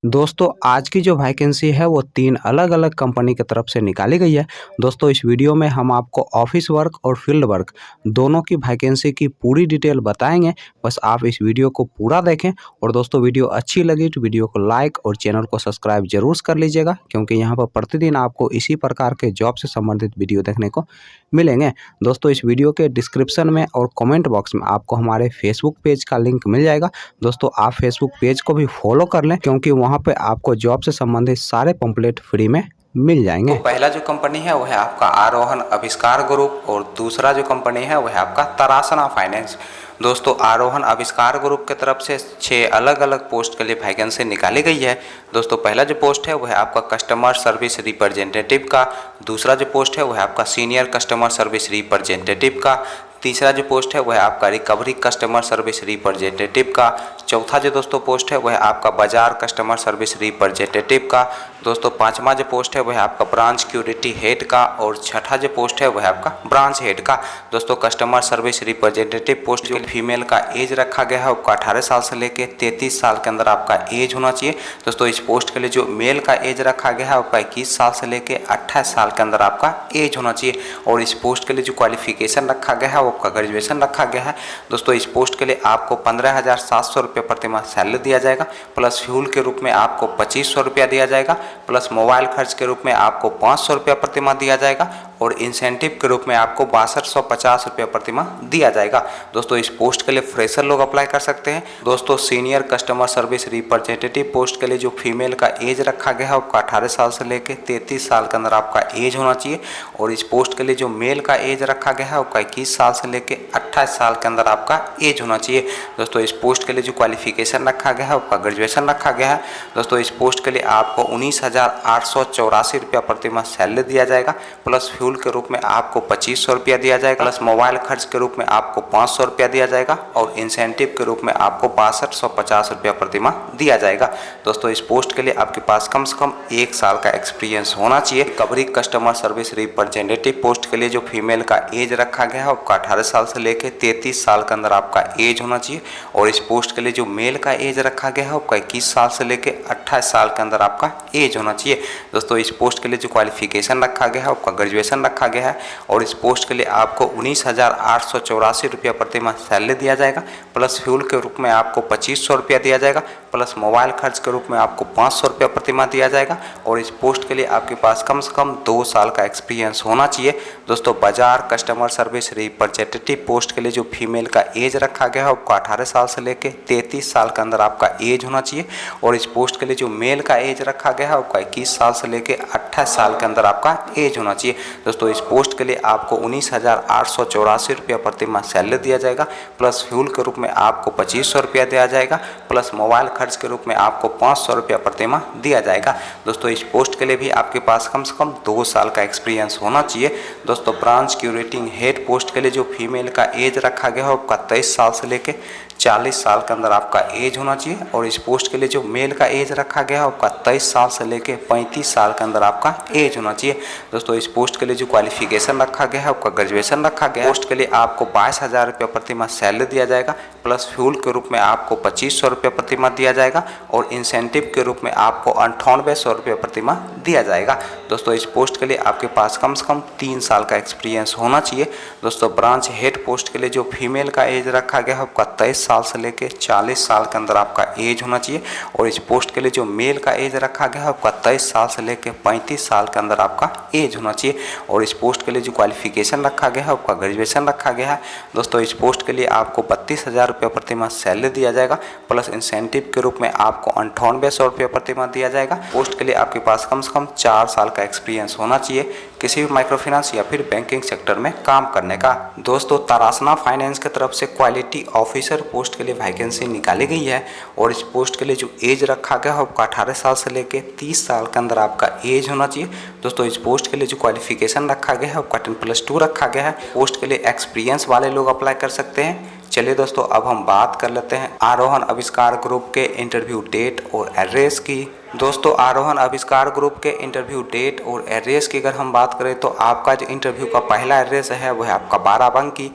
दोस्तों आज की जो वैकेंसी है वो 3 अलग-अलग कंपनी की तरफ से निकाली गई है। दोस्तों इस वीडियो में हम आपको ऑफिस वर्क और फील्ड वर्क दोनों की वैकेंसी की पूरी डिटेल बताएँगे। बस आप इस वीडियो को पूरा देखें और दोस्तों वीडियो अच्छी लगी तो वीडियो को लाइक और चैनल को सब्सक्राइब ज़रूर कर लीजिएगा, क्योंकि यहाँ पर प्रतिदिन आपको इसी प्रकार के जॉब से संबंधित वीडियो देखने को मिलेंगे। दोस्तों इस वीडियो के डिस्क्रिप्शन में और कमेंट बॉक्स में आपको हमारे फेसबुक पेज का लिंक मिल जाएगा। दोस्तों आप फेसबुक पेज को भी फॉलो कर लें, क्योंकि वहाँ पे आपको जॉब से संबंधित सारे पंपलेट फ्री में मिल जाएंगे। तो पहला जो कंपनी है वो है आपका आरोहण आविष्कार ग्रुप और दूसरा जो कंपनी है वो है आपका तरासना फाइनेंस। दोस्तों आरोहण आविष्कार ग्रुप की तरफ से 6 अलग अलग पोस्ट के लिए वैकेंसी निकाली गई है। दोस्तों पहला जो पोस्ट है वो है आपका कस्टमर सर्विस रिप्रेजेंटेटिव का, दूसरा जो पोस्ट है वो है आपका सीनियर कस्टमर सर्विस रिप्रेजेंटेटिव का, तीसरा जो पोस्ट है वह है आपका रिकवरी कस्टमर सर्विस रिप्रेजेंटेटिव का, चौथा जो दोस्तों पोस्ट है वह है आपका बाजार कस्टमर सर्विस रिप्रेजेंटेटिव का, दोस्तों पांचवा जो पोस्ट है वह है आपका ब्रांच सिक्योरिटी हेड का और छठा जो पोस्ट है वह है आपका ब्रांच हेड का। दोस्तों कस्टमर सर्विस रिप्रेजेंटेटिव पोस्ट जो फीमेल का एज रखा गया है आपका 18 साल से लेकर 33 साल के अंदर आपका एज होना चाहिए। दोस्तों इस पोस्ट के लिए जो मेल का एज रखा गया है आपका 21 साल से लेकर 28 साल के अंदर आपका एज होना चाहिए और इस पोस्ट के लिए जो क्वालिफिकेशन रखा गया है आपका ग्रेजुएशन रखा गया है। दोस्तों इस पोस्ट के लिए आपको 15,700 रुपये प्रति माह सैलरी दिया जाएगा, प्लस फ्यूल के रूप में आपको 2,500 रुपया दिया जाएगा, प्लस मोबाइल खर्च के रूप में आपको 500 रुपया प्रति माह दिया जाएगा और इंसेंटिव के रूप में आपको 6250 रुपया प्रति माह दिया जाएगा। दोस्तों इस पोस्ट के लिए फ्रेशर लोग अप्लाई कर सकते हैं। दोस्तों senior customer service representative post के लिए जो फीमेल का एज रखा गया है आपका 18 साल से लेकर 33 साल के अंदर आपका एज होना चाहिए और इस पोस्ट के लिए जो मेल का एज रखा गया है आपका 21 साल से लेकर 28 साल के अंदर आपका एज होना चाहिए। दोस्तों इस पोस्ट के लिए जो क्वालिफिकेशन रखा गया है आपका ग्रेजुएशन रखा गया है। दोस्तों इस पोस्ट के लिए आपको 19,884 रुपया प्रति माह सैलरी दिया जाएगा, प्लस फ्यूल के रूप में आपको 2,500 रुपया दिया जाएगा, प्लस मोबाइल खर्च के रूप में आपको 500 रुपया दिया जाएगा और इंसेंटिव के रूप में आपको 6250 रुपया प्रति माह दिया जाएगा। दोस्तों इस पोस्ट के लिए आपके पास कम से कम 1 साल का एक्सपीरियंस होना चाहिए। Recovery customer service representative post के लिए जो फीमेल का एज रखा गया है आपका 18 साल से लेकर 33 साल के अंदर आपका एज होना चाहिए और इस पोस्ट के लिए जो मेल का एज रखा गया है आपका 21 साल से लेकर 28 साल के अंदर आपका एज होना चाहिए। दोस्तों इस पोस्ट के लिए जो क्वालिफिकेशन रखा गया है आपका ग्रेजुएशन रखा गया है और इस पोस्ट के लिए आपको 19,884 रुपया प्रति माह सैलरी दिया जाएगा, प्लस फ्यूल के रूप में आपको 2,500 रुपया दिया जाएगा, प्लस मोबाइल खर्च के रूप में आपको 500 रुपया प्रति माह दिया जाएगा और इस पोस्ट के लिए आपके पास कम से कम 2 साल का एक्सपीरियंस होना चाहिए। दोस्तों बाजार कस्टमर सर्विस रिप्रेजेंटेटिव पोस्ट के लिए जो फीमेल का एज रखा गया है आपको 18 साल से लेकर 33 साल के अंदर आपका एज होना चाहिए और इस पोस्ट के लिए जो मेल का एज रखा गया है आपका 21 साल से लेकर 28 साल के अंदर आपका एज होना चाहिए। दोस्तों इस पोस्ट के लिए आपको 19,884 रुपया प्रति माह सैलरी दिया जाएगा, प्लस फ्यूल के रूप में आपको 2,500 रुपया दिया जाएगा, प्लस मोबाइल खर्च के रूप में आपको 500 रुपया प्रति माह दिया जाएगा। दोस्तों इस पोस्ट के लिए भी आपके पास कम से कम 2 साल का एक्सपीरियंस होना चाहिए। दोस्तों ब्रांच सिक्योरिटी हेड पोस्ट के लिए जो फीमेल का एज रखा गया है आपका 23 साल से लेकर 40 साल के अंदर आपका एज होना चाहिए और इस पोस्ट के लिए जो मेल का एज रखा गया है आपका 23 साल से लेकर 35 साल के अंदर आपका एज होना चाहिए। दोस्तों इस पोस्ट के लिए जो क्वालिफिकेशन रखा गया है आपका ग्रेजुएशन रखा गया है। पोस्ट के लिए आपको 22,000 रुपया प्रति माह सैलरी दिया जाएगा, प्लस फ्यूल के रूप में आपको 2,500 रुपया प्रति माह दिया जाएगा और इंसेंटिव के रूप में आपको 9800 रुपया प्रति माह दिया जाएगा। दोस्तों इस पोस्ट के लिए आपके पास कम से कम 3 साल का एक्सपीरियंस होना चाहिए। दोस्तों ब्रांच हेड पोस्ट के लिए जो फीमेल का एज रखा गया है आपका 23 साल से लेकर 40 साल के अंदर आपका एज होना चाहिए और इस पोस्ट के लिए जो मेल का एज रखा गया है आपका 23 साल से लेकर 35 साल के अंदर आपका एज होना चाहिए और इस पोस्ट के लिए जो क्वालिफिकेशन रखा गया है आपका ग्रेजुएशन रखा गया है। दोस्तों इस पोस्ट के लिए आपको 32,000 रुपया प्रति माह सैलरी दिया जाएगा, प्लस इंसेंटिव के रूप में आपको 9800 रुपया प्रति माह दिया जाएगा। पोस्ट के लिए आपके पास कम से कम 4 साल का एक्सपीरियंस होना चाहिए किसी भी माइक्रो फाइनेंस या फिर बैंकिंग सेक्टर में काम करने का। दोस्तों तरासना फाइनेंस की तरफ से क्वालिटी ऑफिसर पोस्ट के लिए वैकेंसी निकाली गई है और इस पोस्ट के लिए जो एज रखा गया है आपका 18 साल से लेकर 30 साल के अंदर आपका एज होना चाहिए। दोस्तों इस पोस्ट के लिए जो क्वालिफिकेशन रखा गया है आपका 10+2 रखा गया है। पोस्ट के लिए एक्सपीरियंस वाले लोग अप्लाई कर सकते हैं। चलिए दोस्तों अब हम बात कर लेते हैं आरोहण आविष्कार ग्रुप के इंटरव्यू डेट और एड्रेस की। दोस्तों आरोहण आविष्कार ग्रुप के इंटरव्यू डेट और एड्रेस की अगर हम बात करें तो आपका जो इंटरव्यू का पहला एड्रेस है वह है आपका बाराबंकी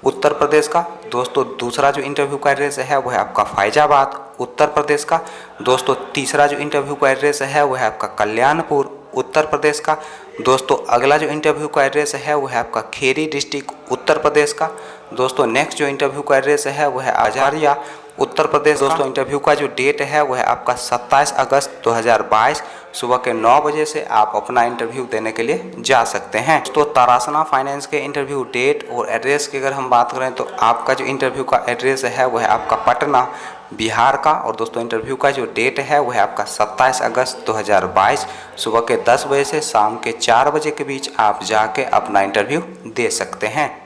उत्तर प्रदेश का। दोस्तों दूसरा जो इंटरव्यू का एड्रेस है वह है आपका फैजाबाद उत्तर प्रदेश का। दोस्तों तीसरा जो इंटरव्यू का एड्रेस है वो है आपका कल्याणपुर उत्तर प्रदेश का। दोस्तों अगला जो इंटरव्यू का एड्रेस है वो है आपका खेरी डिस्ट्रिक्ट उत्तर प्रदेश का। दोस्तों नेक्स्ट जो इंटरव्यू का एड्रेस है वो है अजारिया उत्तर प्रदेश। दोस्तों इंटरव्यू का जो डेट है वो है आपका 27 अगस्त 2022 सुबह के 9 बजे से आप अपना इंटरव्यू देने के लिए जा सकते हैं। तो तरासना फाइनेंस के इंटरव्यू डेट और एड्रेस की अगर हम बात करें तो आपका जो इंटरव्यू का एड्रेस है वो है आपका पटना बिहार का। और दोस्तों इंटरव्यू का जो डेट है वो है आपका 27 अगस्त 2022 सुबह के 10 बजे से शाम के 4 बजे के बीच आप जाके अपना इंटरव्यू दे सकते हैं।